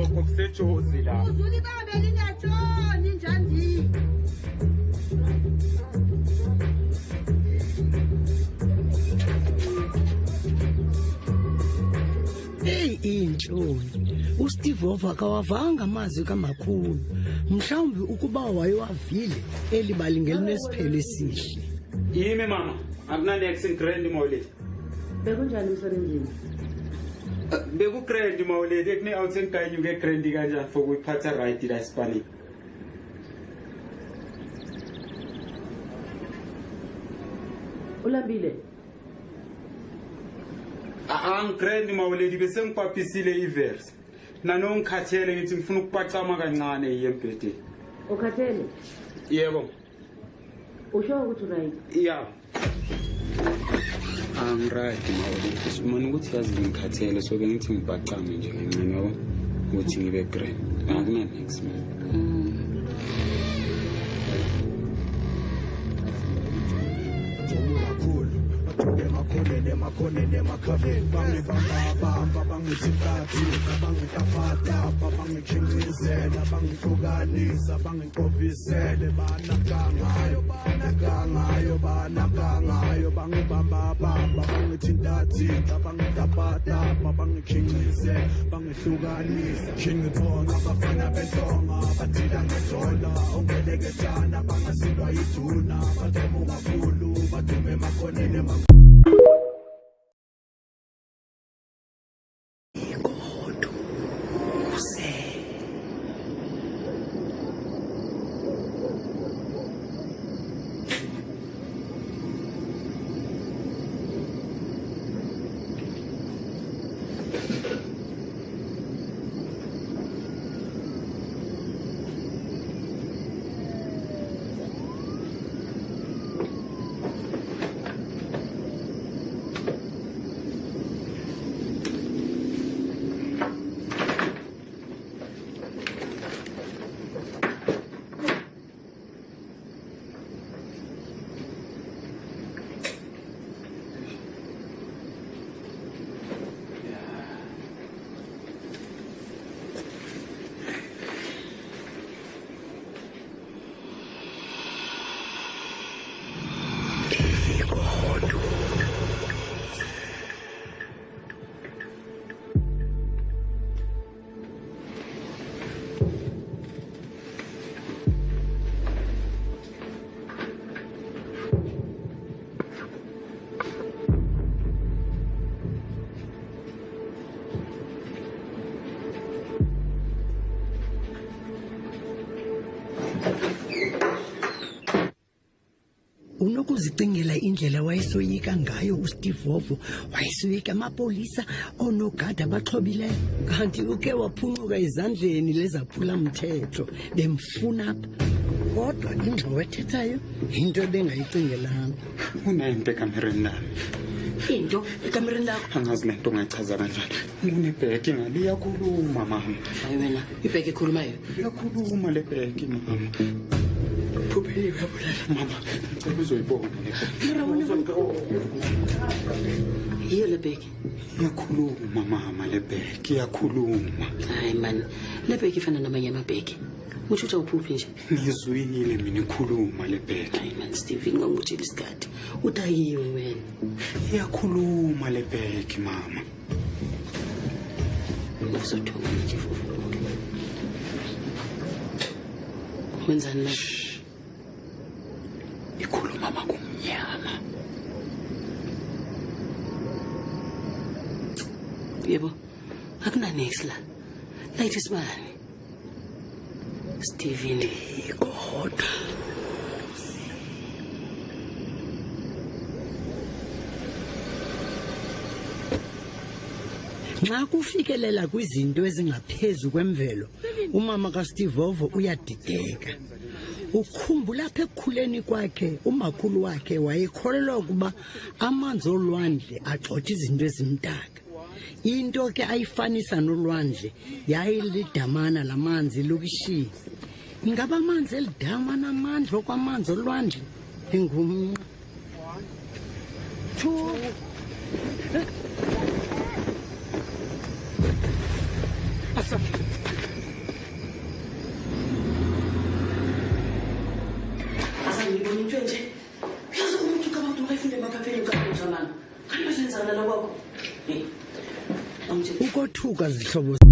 ngoko kusejozi la. Uzuli babe lingajoni njandi. Hey intshoni, uSteve akawavanga amazwi kamakhulu. Mhlawumbe ukuba wayewavile elibali ngelinesiphelo esihle. Yimi mama, akunanex in-grand mawulethe. Bekunjani emsebenzini? Beku-grand mawulethe kune-out engikanye nge-grand kanjani for kuyiphatha right la Spanish. Ulambile. Angigrand mawulethe bese ngipaphisile iverse. Nanongikhathele ngithi ngifuna ukupacama kancane yembhedeni. Ukhathele? Yebo. Usho ukuthi right? Yeah. Right mawulethe. Simona ukuthi yazi ngikhathele so ke ngithi ngibacame nje kancane yabo ukuthi ngibe grand. Akuna next man. Makhonene makhaveni bangibamba bangithikathi bangitafata bangichinqizela bangihlukanisa bangiqovisele banakangayo bangibamba bangithintathinta bangitapata bangichinqize bangihlukanisa ngithonga abafana bentonga bathila ngedola ongeleketshana bangasindwa yiduna bathoma kakhulu bathume makhonene Unokuzicingela indlela wayesoyika ngayo uSteve wayesoyika amapolisa onogada abaxhobileyo kanti uke waphuncuka izandleni lezaphula mthetho bemfuna apha kodwa ingxowa ethethayo into bengayicingelanga. Unento ekamereni nami. Into ekamereni lakho? Angazi lento ongayichaza kanjani. Unebheki ngali iyakhuluma mama. Hayi wena ibheki ekhulumayo? Iyakhuluma le bheki mama. Phuphe kabulala mama. Ngicela uzoyibona le. Iyo le bheki iyakhuluma mama le bheki iyakhuluma. Hayi man le bheki ifana namanye amabheki. Uthi uphuphi nje. Ngizwile mina ikhuluma le bheki. Hayi man Steve ngongutshela isikhathi. Utayiwe wena. Iyakhuluma le bheki mama. Uzothuma nje fufu. Wenzani la? Ikhuluma makumnyama. Yebo. Akuna next la. Light isibani. Steven God. Nxa kufikelela kwizinto ezingaphezulu kwemvelo, umama kaSteve uyadideka. Ukhumbula lapha ekukhuleni kwakhe umakhulu wakhe wayekholelwa ukuba amanzi olwandle agxotha izinto ezimdaka. Into ke ayifanisa nolwandle yayilidamana lamanzi lokishini. Ingaba amanzi elidama namandla okwamanzi olwandle engumnqa. 2 Asa uthi nje uyazi umuntu ucabanga ukuthi mayifunde emaphapheni ucabanga manje kanti basenzana la kwakho hey ukothuka zihlobo